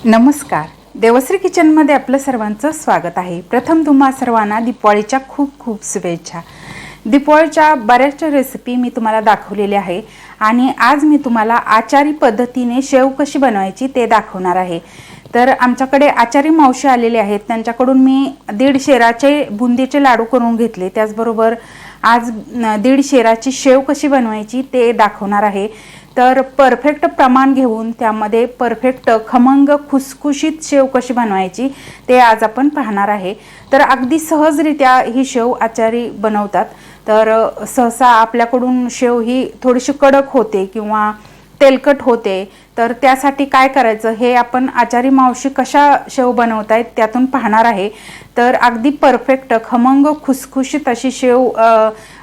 नमस्कार. देवश्री किचनमध्ये आपलं सर्वांचं स्वागत आहे. प्रथम तुम्हा सर्वांना दिवाळीच्या खूप खूप शुभेच्छा. दिवाळीच्या बऱ्याचशा रेसिपी मी तुम्हाला दाखवलेल्या आहे आणि आज मी तुम्हाला आचारी पद्धतीने शेव कशी बनवायची ते दाखवणार आहे. तर आमच्याकडे आचारी मावशी आलेले आहेत, त्यांच्याकडून मी 1.5 शेराचे बुंदीचे लाडू करून घेतले. त्याचबरोबर आज 1.5 शेराची शेव कशी बनवायची ते दाखवणार आहे. तर परफेक्ट प्रमाण घेऊन त्यामध्ये परफेक्ट खमंग खुसखुशीत शेव कशी बनवायची ते आज आपण पाहणार आहे. तर अगदी सहजरित्या ही शेव आचारी बनवतात. तर सहसा आपल्याकडून शेव ही थोडीशी कडक होते किंवा तेलकट होते. तर त्यासाठी काय करायचं हे आपण आचारी मावशी कशा शेव बनवतायत त्यातून पाहणार आहे. तर अगदी परफेक्ट खमंग खुसखुशीत अशी शेव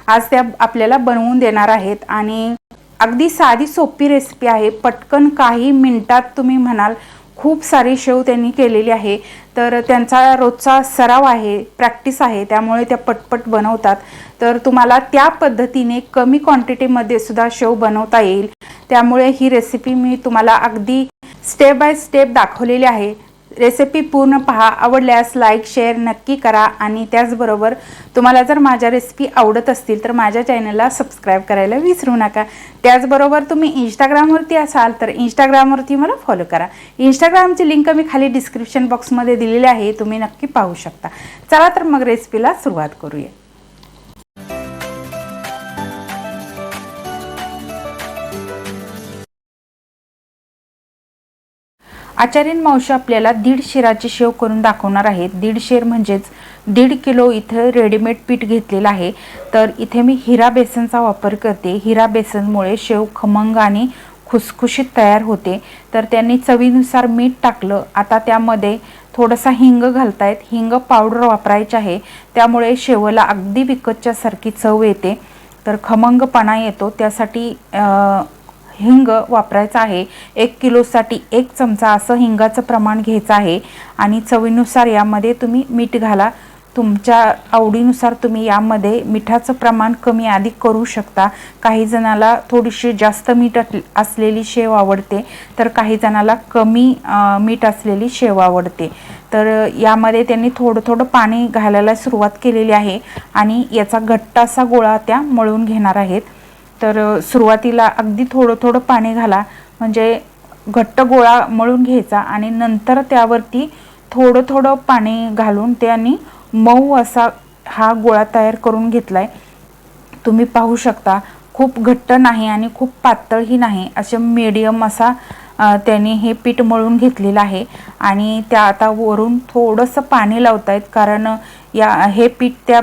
आज त्या आपल्याला बनवून देणार आहेत आणि अगदी साधी सोपी रेसिपी आहे. पटकन काही मिनिटात तुम्ही म्हणाल खूप सारी शेव त्यांनी केलेली आहे. तर त्यांचा रोजचा सराव आहे, प्रॅक्टिस आहे, त्यामुळे त्या पटपट बनवतात. तर तुम्हाला त्या पद्धतीने कमी क्वांटिटीमध्ये सुद्धा शेव बनवता येईल. त्यामुळे ही रेसिपी मी तुम्हाला अगदी स्टेप बाय स्टेप दाखवलेली आहे. रेसिपी पूर्ण पहा. आवडल्यास लाईक शेअर नक्की करा आणि त्याचबरोबर तुम्हाला जर माझ्या रेसिपी आवडत असतील तर माझ्या चॅनलला सबस्क्राईब करायला विसरू नका. त्याचबरोबर तुम्ही इंस्टाग्रामवरती असाल तर इंस्टाग्रामवरती मला फॉलो करा. इंस्टाग्रामची लिंक मी खाली डिस्क्रिप्शन बॉक्समध्ये दिलेली आहे, तुम्ही नक्की पाहू शकता. चला तर मग रेसिपीला सुरुवात करूया. आचार्यन मावशी आपल्याला 1.5 शेराची शेव करून दाखवणार आहेत. 1.5 शेर म्हणजेच 1.5 किलो इथं रेडीमेड पीठ घेतलेलं आहे. तर इथे मी हिरा बेसनचा वापर करते. हिरा बेसनमुळे शेव खमंग आणि खुसखुशीत तयार होते. तर त्यांनी चवीनुसार मीठ टाकलं. आता त्यामध्ये थोडासा हिंग घालतायत. हिंग पावडर वापरायची आहे, त्यामुळे शेवला अगदी विकतच्यासारखी चव येते. तर खमंगपणा येतो, त्यासाठी हिंग वापरायचा आहे. 1 किलोसाठी 1 चमचा असं हिंगाचं प्रमाण घ्यायचं आहे आणि चवीनुसार यामध्ये तुम्ही मीठ घाला. तुमच्या आवडीनुसार तुम्ही यामध्ये मिठाचं प्रमाण कमी अधिक करू शकता. काही जणाला थोडीशी जास्त मीठ असलेली शेव आवडते, तर काही जणाला कमी मीठ असलेली शेव आवडते. तर यामध्ये त्यांनी थोडं थोडं पाणी घालायला सुरुवात केलेली आहे आणि याचा घट्ट असा गोळा त्या मळून घेणार आहेत. तर सुरुवातीला अगदी थोडं थोडं पाणी घाला, म्हणजे घट्ट गोळा मळून घ्यायचा आणि नंतर त्यावरती थोडं थोडं पाणी घालून त्यांनी मऊ असा हा गोळा तयार करून घेतलाय. तुम्ही पाहू शकता, खूप घट्ट नाही आणि खूप पातळही नाही, असे मीडियम असा त्यांनी हे पीठ मळून घेतलेलं आहे. आणि त्या आता वरून थोडंसं पाणी लावतायत, कारण हे पीठ त्या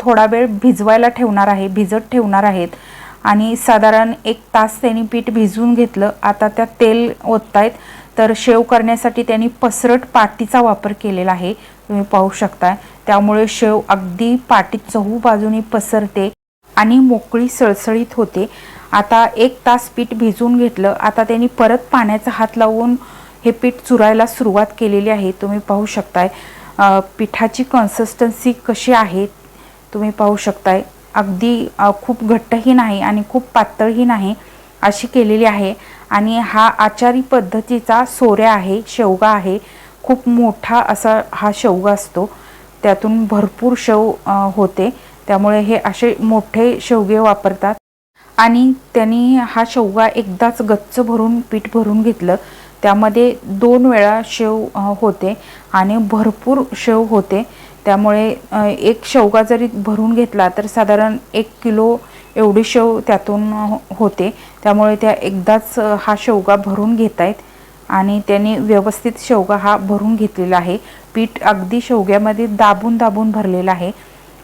थोडा वेळ भिजवायला ठेवणार आहे, भिजत ठेवणार आहेत. आणि साधारण 1 तास त्यांनी पीठ भिजवून घेतलं. आता त्या तेल ओततायत. तर शेव करण्यासाठी त्यांनी पसरट पाटीचा वापर केलेला आहे, तुम्ही पाहू शकता. त्यामुळे शेव अगदी पाटीत चहू बाजूनी पसरते आणि मोकळी सळसळीत होते. आता 1 तास पीठ भिजवून घेतलं. आता त्यांनी परत पाण्याचा हात लावून हे पीठ चुरायला सुरुवात केलेली आहे, तुम्ही पाहू शकताय. पिठाची कन्सिस्टन्सी कशी आहे तुम्ही पाहू शकताय. अगदी खूप घट्टही नाही आणि खूप पातळही नाही अशी केलेली आहे. आणि हा आचारी पद्धतीचा सोऱ्या आहे, शेवगा आहे. खूप मोठा असा हा शेवगा असतो, त्यातून भरपूर शेव होते. त्यामुळे हे असे मोठे शेवगे वापरतात. आणि त्यांनी हा शेवगा एकदाच गच्च भरून पीठ भरून घेतलं. त्यामध्ये 2 वेळा शेव होते आणि भरपूर शेव होते. त्यामुळे एक शेवगा जरी भरून घेतला तर साधारण 1 किलो एवढी शेव त्यातून होते. त्यामुळे त्या एकदाच हा शेवगा भरून घेत आहेत आणि त्यांनी व्यवस्थित शेवगा हा भरून घेतलेला आहे. पीठ अगदी शेवग्यामध्ये दाबून दाबून भरलेलं आहे.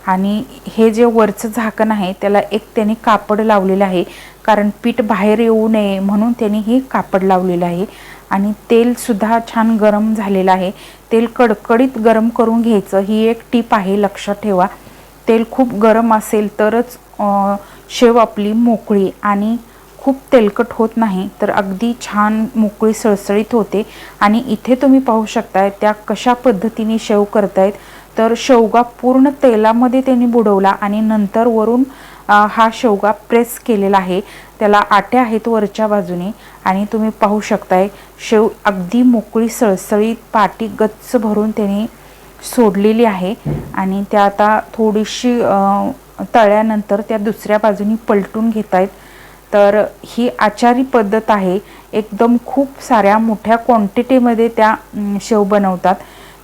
आणि हे जे वरचं झाकण आहे त्याला एक त्यांनी कापड लावलेलं आहे, कारण पीठ बाहेर येऊ नये म्हणून त्यांनी हे कापड लावलेलं आहे. आणि तेलसुद्धा छान गरम झालेलं आहे. तेल कडकडीत गरम करून घ्यायचं, ही एक टीप आहे, लक्षात ठेवा. तेल खूप गरम असेल तरच शेव आपली मोकळी आणि खूप तेलकट होत नाही, तर अगदी छान मोकळी सळसळीत होते. आणि इथे तुम्ही पाहू शकता त्या कशा पद्धतीने शेव करतायत. तर शेवगा पूर्ण तेलामध्ये त्यांनी बुडवला आणि नंतर वरून हा शेवगा प्रेस केलेला आहे. त्याला आट्या आहेत वरच्या बाजूने आणि तुम्ही पाहू शकताय शेव अगदी मोकळी सळसळीत पाटी गच्च भरून त्याने सोडलेली आहे आणि त्या आता थोडीशी तळल्यानंतर त्या दुसऱ्या बाजूनी पलटून घेत आहेत। तर ही आचारी पद्धत आहे। एकदम खूप साऱ्या मोठ्या क्वांटिटीमध्ये त्या शेव बनवतात,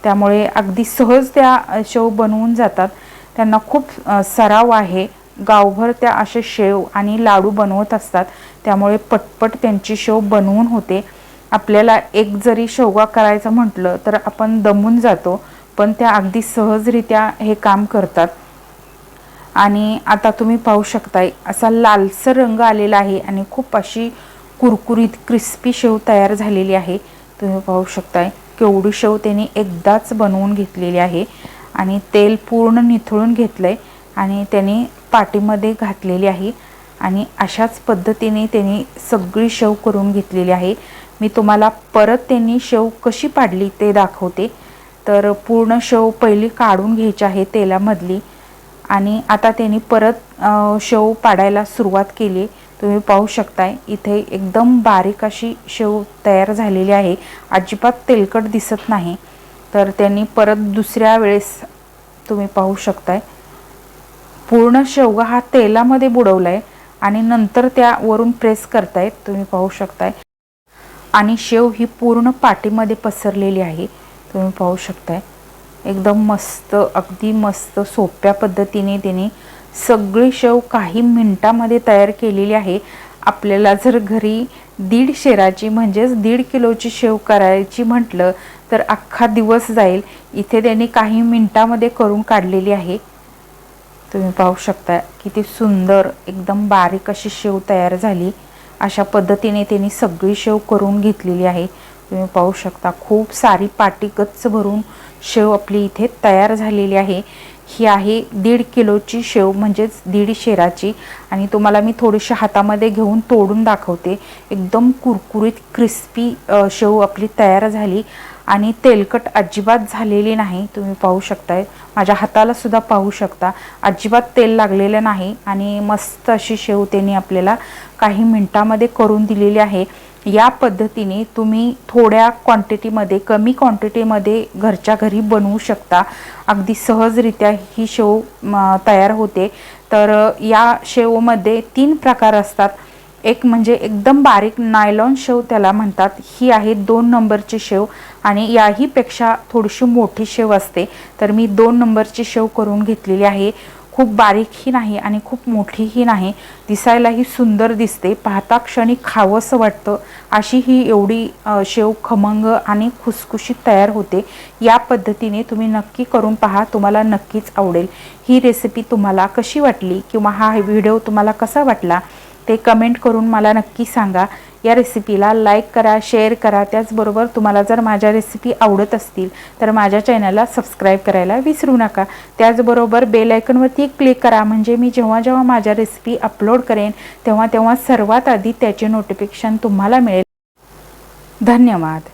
त्यामुळे अगदी सहज त्या शेव बनवून जातात। त्यांना खूप सराव आहे, गावभर त्या असे शेव आणि लाडू बनवत असतात, त्यामुळे पटपट त्यांची शेव बनवून होते। आपल्याला एक जरी शेवगा करायचं म्हटलं तर आपण दमून जातो, पण त्या अगदी सहजरित्या हे काम करतात। आणि आता तुम्ही पाहू शकताय असा लालसर रंग आलेला आहे आणि खूप अशी कुरकुरीत क्रिस्पी शेव तयार झालेली आहे। तुम्ही पाहू शकताय केवढी शेव त्यांनी एकदाच बनवून घेतलेली आहे आणि तेल पूर्ण निथळून घेतलंय आणि त्यांनी पाटीमध्ये घातलेली आहे आणि अशाच पद्धतीने त्यांनी सगळी शेव करून घेतलेली आहे। मी तुम्हाला परत त्यांनी शेव कशी पाडली ते दाखवते। तर पूर्ण शेव पहिली काढून घ्यायची आहे तेलामधली आणि आता त्यांनी परत शेव पाडायला सुरुवात केली। तुम्ही पाहू शकताय इथे एकदम बारीक अशी शेव तयार झालेली आहे, अजिबात तेलकट दिसत नाही। तर त्यांनी परत दुसऱ्या वेळेस तुम्ही पाहू शकताय पूर्ण शेवगा हा तेलामध्ये बुडवलाय आणि नंतर त्या वरून प्रेस करतायत। तुम्ही पाहू शकताय आणि शेव ही पूर्ण पाटीमध्ये पसरलेली आहे। तुम्ही पाहू शकताय एकदम मस्त, अगदी मस्त सोप्या पद्धतीने त्यांनी सगळी शेव काही मिनिटांमध्ये तयार केलेली आहे। आपल्याला जर घरी 1.5 शेराची म्हणजेच 1.5 किलोची शेव करायची म्हटलं तर अख्खा दिवस जाईल, इथे त्यांनी काही मिनिटांमध्ये करून काढलेली आहे। तुम्ही पाहू शकता किती सुंदर एकदम बारीक अशी शेव तयार झाली। अशा पद्धतीने त्यांनी सगळी शेव करून घेतलेली आहे। तुम्ही पाहू शकता खूप सारी पाटी गच्च भरून शेव आपली इथे तयार झालेली आहे। ही आहे 1.5 किलोची शेव म्हणजेच 1.5 शेराची आणि तुम्हाला मी थोडीशी हातामध्ये घेऊन तोडून दाखवते। एकदम कुरकुरीत क्रिस्पी शेव आपली तयार झाली आणि तेलकट अजिबात झालेली नाही। तुम्ही पाहू शकताय माझ्या हाताला सुद्धा पाहू शकता अजिबात तेल लागलेलं नाही आणि मस्त अशी शेव त्यांनी आपल्याला काही मिनिटांमध्ये करून दिलेली आहे। या पद्धतीने तुम्ही थोड्या क्वांटिटीमध्ये, कमी क्वांटिटीमध्ये घरच्या घरी बनवू शकता। अगदी सहजरित्या ही शेव तयार होते। तर या शेवमध्ये 3 प्रकार असतात। एक म्हणजे एकदम बारीक नायलॉन शेव त्याला म्हणतात, ही आहे 2 नंबरची शेव आणि याही पेक्षा थोडीशी मोठी शेव असते। तर मी 2 नंबरची शेव करून घेतलेली आहे। खूप बारीकही नाही आणि खूप मोठीही नाही, दिसायलाही सुंदर दिसते, पाहता क्षणी खावंसं वाटतं अशी ही एवढी शेव खमंग आणि खुसखुशीत तयार होते। या पद्धतीने तुम्ही नक्की करून पहा, तुम्हाला नक्कीच आवडेल। ही रेसिपी तुम्हाला कशी वाटली किंवा हा व्हिडिओ तुम्हाला कसा वाटला ते कमेंट करून मला नक्की सांगा। या रेसिपीला लाईक करा, शेअर करा, त्याचबरोबर तुम्हाला जर माझ्या रेसिपी आवडत असतील तर माझ्या चॅनलला सबस्क्राईब करायला विसरू नका। त्याचबरोबर बेल आयकॉनवरती क्लिक करा, म्हणजे मी जेव्हा जेव्हा माझ्या रेसिपी अपलोड करेन तेव्हा सर्वात आधी त्याचे नोटिफिकेशन तुम्हाला मिळेल। धन्यवाद।